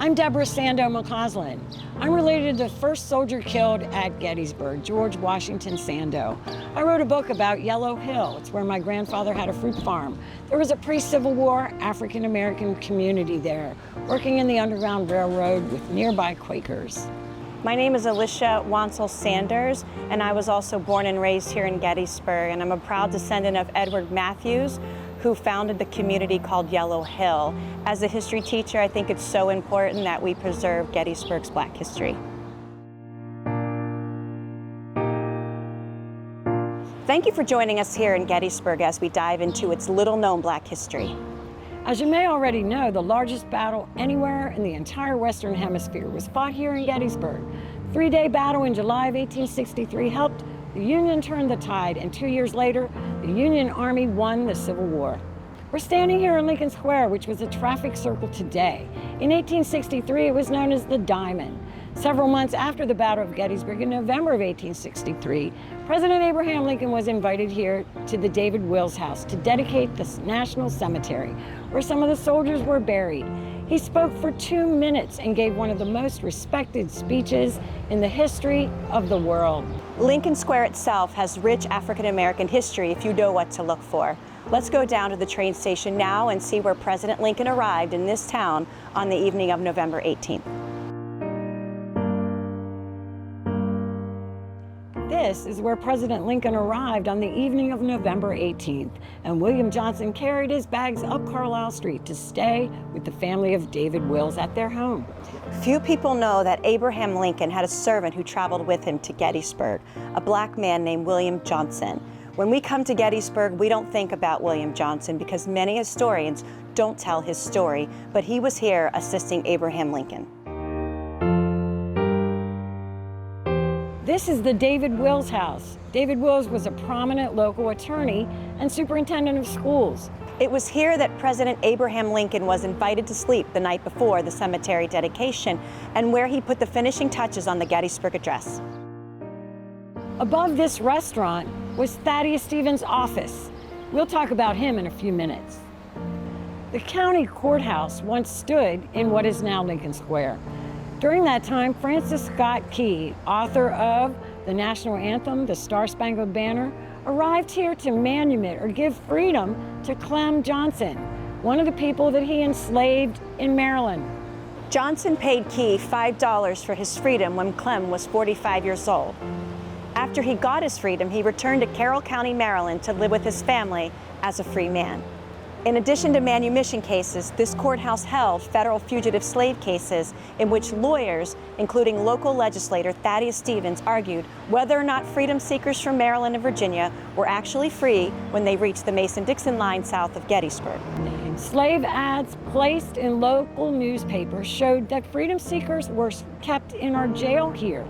I'm Debra Sandoe McCausslin. I'm related to the first soldier killed at Gettysburg, George Washington Sandoe. I wrote a book about Yellow Hill. It's where my grandfather had a fruit farm. There was a pre-Civil War African-American community there, working in the Underground Railroad with nearby Quakers. My name is Alisha Wansel Sanders, and I was also born and raised here in Gettysburg, and I'm a proud descendant of Edward Matthews, who founded the community called Yellow Hill. As a history teacher, I think it's so important that we preserve Gettysburg's Black history. Thank you for joining us here in Gettysburg as we dive into its little-known Black history. As you may already know, the largest battle anywhere in the entire Western Hemisphere was fought here in Gettysburg. The three-day battle in July of 1863 helped the Union turn the tide, and 2 years later, the Union Army won the Civil War. We're standing here in Lincoln Square, which was a traffic circle today. In 1863, it was known as the Diamond. Several months after the Battle of Gettysburg, in November of 1863, President Abraham Lincoln was invited here to the David Wills House to dedicate the National Cemetery, where some of the soldiers were buried. He spoke for 2 minutes and gave one of the most respected speeches in the history of the world. Lincoln Square itself has rich African-American history if you know what to look for. Let's go down to the train station now and see where President Lincoln arrived in this town on the evening of November 18th. This is where President Lincoln arrived on the evening of November 18th, and William Johnson carried his bags up Carlisle Street to stay with the family of David Wills at their home. Few people know that Abraham Lincoln had a servant who traveled with him to Gettysburg, a Black man named William Johnson. When we come to Gettysburg, we don't think about William Johnson because many historians don't tell his story, but he was here assisting Abraham Lincoln. This is the David Wills House. David Wills was a prominent local attorney and superintendent of schools. It was here that President Abraham Lincoln was invited to sleep the night before the cemetery dedication, and where he put the finishing touches on the Gettysburg Address. Above this restaurant was Fattius Stevens' office. We'll talk about him in a few minutes. The county courthouse once stood in what is now Lincoln Square. During that time, Francis Scott Key, author of the national anthem, the Star-Spangled Banner, arrived here to manumit or give freedom to Clem Johnson, one of the people that he enslaved in Maryland. Johnson paid Key $5 for his freedom when Clem was 45 years old. After he got his freedom, he returned to Carroll County, Maryland to live with his family as a free man. In addition to manumission cases, this courthouse held federal fugitive slave cases in which lawyers, including local legislator Fattius Stevens, argued whether or not freedom seekers from Maryland and Virginia were actually free when they reached the Mason-Dixon line south of Gettysburg. Slave ads placed in local newspapers showed that freedom seekers were kept in our jail here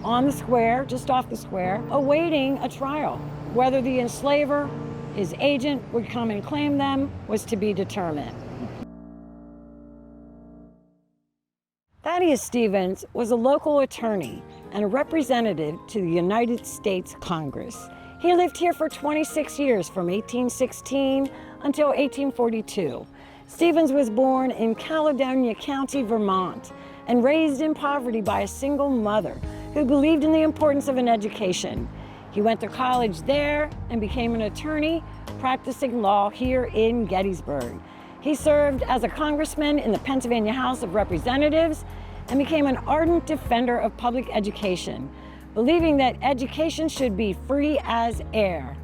on the square, just off the square, awaiting a trial. Whether the enslaver, his agent, would come and claim them was to be determined. Fattius Stevens was a local attorney and a representative to the United States Congress. He lived here for 26 years, from 1816 until 1842. Stevens was born in Caledonia County, Vermont, and raised in poverty by a single mother who believed in the importance of an education. He went to college there and became an attorney practicing law here in Gettysburg. He served as a congressman in the Pennsylvania House of Representatives and became an ardent defender of public education, believing that education should be free as air.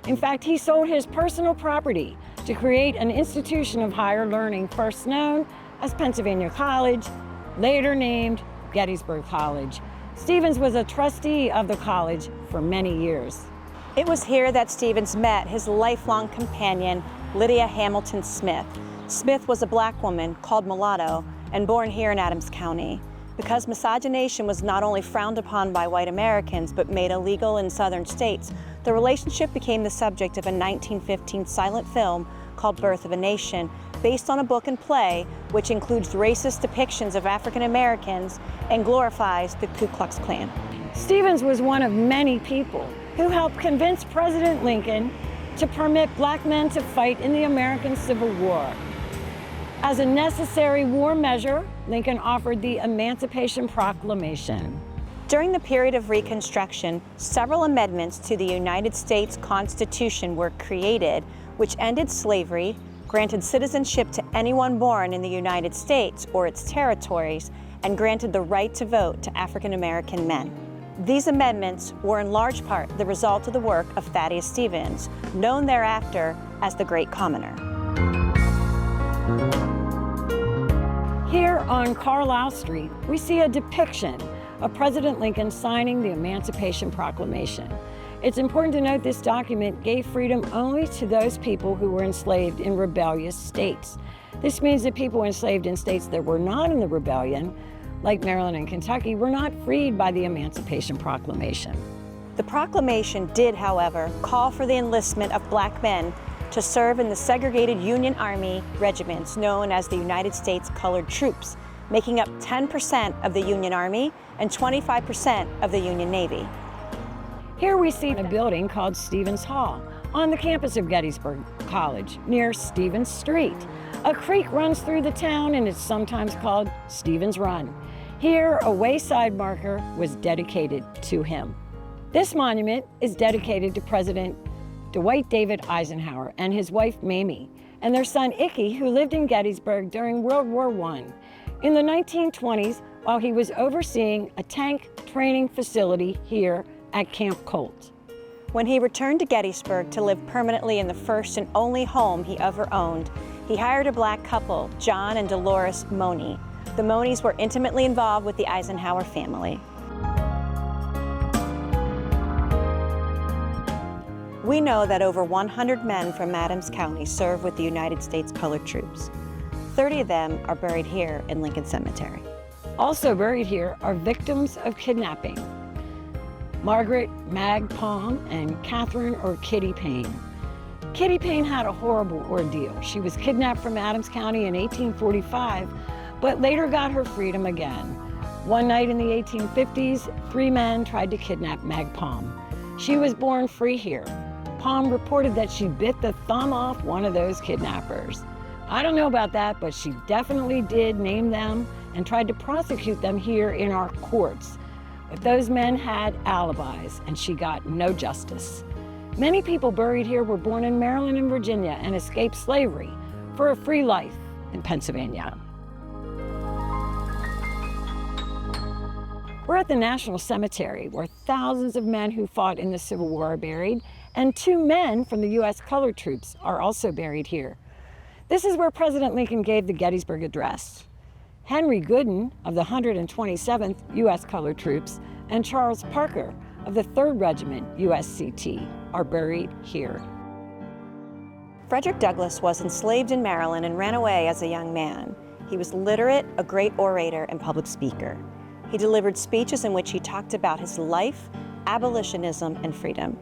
In fact, he sold his personal property to create an institution of higher learning, first known as Pennsylvania College, later named Gettysburg College. Stevens was a trustee of the college for many years. It was here that Stevens met his lifelong companion, Lydia Hamilton Smith. Smith was a Black woman called mulatto and born here in Adams County. Because miscegenation was not only frowned upon by white Americans but made illegal in southern states, the relationship became the subject of a 1915 silent film called Birth of a Nation, based on a book and play which includes racist depictions of African Americans and glorifies the Ku Klux Klan. Stevens was one of many people who helped convince President Lincoln to permit Black men to fight in the American Civil War. As a necessary war measure, Lincoln offered the Emancipation Proclamation. During the period of Reconstruction, several amendments to the United States Constitution were created, which ended slavery, granted citizenship to anyone born in the United States or its territories, and granted the right to vote to African American men. These amendments were in large part the result of the work of Fattius Stevens, known thereafter as the Great Commoner. Here on Carlisle Street, we see a depiction of President Lincoln signing the Emancipation Proclamation. It's important to note this document gave freedom only to those people who were enslaved in rebellious states. This means that people enslaved in states that were not in the rebellion, like Maryland and Kentucky, were not freed by the Emancipation Proclamation. The proclamation did, however, call for the enlistment of black men to serve in the segregated Union Army regiments known as the United States Colored Troops, making up 10% of the Union Army and 25% of the Union Navy. Here we see a building called Stevens Hall on the campus of Gettysburg College near Stevens Street. A creek runs through the town and it's sometimes called Stevens Run. Here, a wayside marker was dedicated to him. This monument is dedicated to President Dwight David Eisenhower and his wife Mamie, and their son Icky, who lived in Gettysburg during World War I. In the 1920s, while he was overseeing a tank training facility here at Camp Colt. When he returned to Gettysburg to live permanently in the first and only home he ever owned, he hired a black couple, John and Dolores Money. The Moneys were intimately involved with the Eisenhower family. We know that over 100 men from Adams County served with the United States Colored Troops. 30 of them are buried here in Lincoln Cemetery. Also buried here are victims of kidnapping: Margaret Mag Palm and Catherine or Kitty Payne. Kitty Payne had a horrible ordeal. She was kidnapped from Adams County in 1845, but later got her freedom again. One night in the 1850s, 3 men tried to kidnap Mag Palm. She was born free here. Palm reported that she bit the thumb off one of those kidnappers. I don't know about that, but she definitely did name them and tried to prosecute them here in our courts. But those men had alibis, and she got no justice. Many people buried here were born in Maryland and Virginia and escaped slavery for a free life in Pennsylvania. We're at the National Cemetery, where thousands of men who fought in the Civil War are buried, and 2 men from the U.S. Colored Troops are also buried here. This is where President Lincoln gave the Gettysburg Address. Henry Gooden of the 127th U.S. Colored Troops and Charles Parker of the 3rd Regiment USCT are buried here. Frederick Douglass was enslaved in Maryland and ran away as a young man. He was literate, a great orator, and public speaker. He delivered speeches in which he talked about his life, abolitionism, and freedom.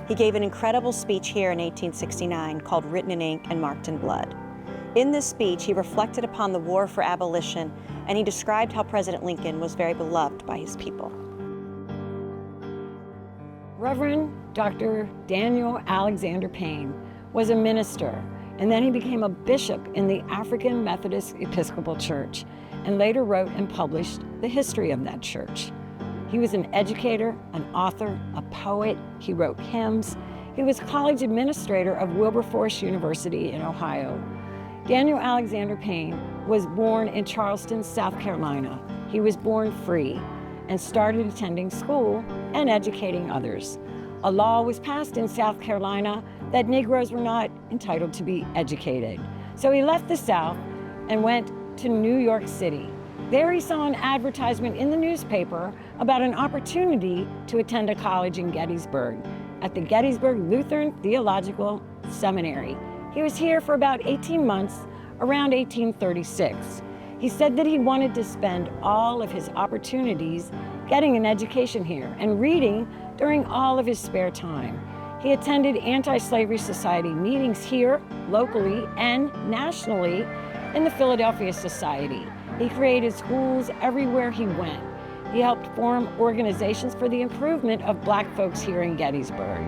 He gave an incredible speech here in 1869 called Written in Ink and Marked in Blood. In this speech, he reflected upon the war for abolition, and he described how President Lincoln was very beloved by his people. Reverend Dr. Daniel Alexander Payne was a minister, and then he became a bishop in the African Methodist Episcopal Church, and later wrote and published the history of that church. He was an educator, an author, a poet. He wrote hymns. He was college administrator of Wilberforce University in Ohio. Daniel Alexander Payne was born in Charleston, South Carolina. He was born free and started attending school and educating others. A law was passed in South Carolina that Negroes were not entitled to be educated. So he left the South and went to New York City. There he saw an advertisement in the newspaper about an opportunity to attend a college in Gettysburg at the Gettysburg Lutheran Theological Seminary. He was here for about 18 months, around 1836. He said that he wanted to spend all of his opportunities getting an education here and reading during all of his spare time. He attended anti-slavery society meetings here, locally, and nationally in the Philadelphia Society. He created schools everywhere he went. He helped form organizations for the improvement of Black folks here in Gettysburg.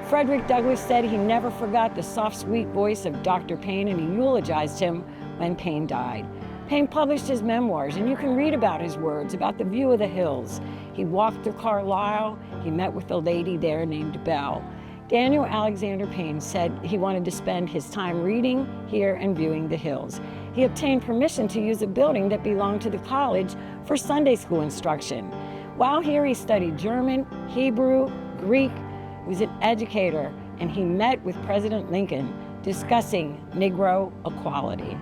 Frederick Douglass said he never forgot the soft, sweet voice of Dr. Payne, and he eulogized him when Payne died. Payne published his memoirs, and you can read about his words, about the view of the hills. He walked through Carlisle. He met with a lady there named Belle. Daniel Alexander Payne said he wanted to spend his time reading here and viewing the hills. He obtained permission to use a building that belonged to the college for Sunday school instruction. While here, he studied German, Hebrew, Greek. He was an educator, and he met with President Lincoln discussing Negro equality.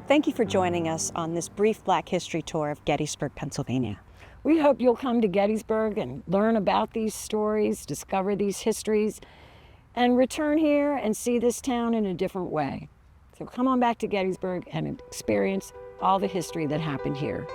Thank you for joining us on this brief Black History tour of Gettysburg, Pennsylvania. We hope you'll come to Gettysburg and learn about these stories, discover these histories, and return here and see this town in a different way. So come on back to Gettysburg and experience all the history that happened here.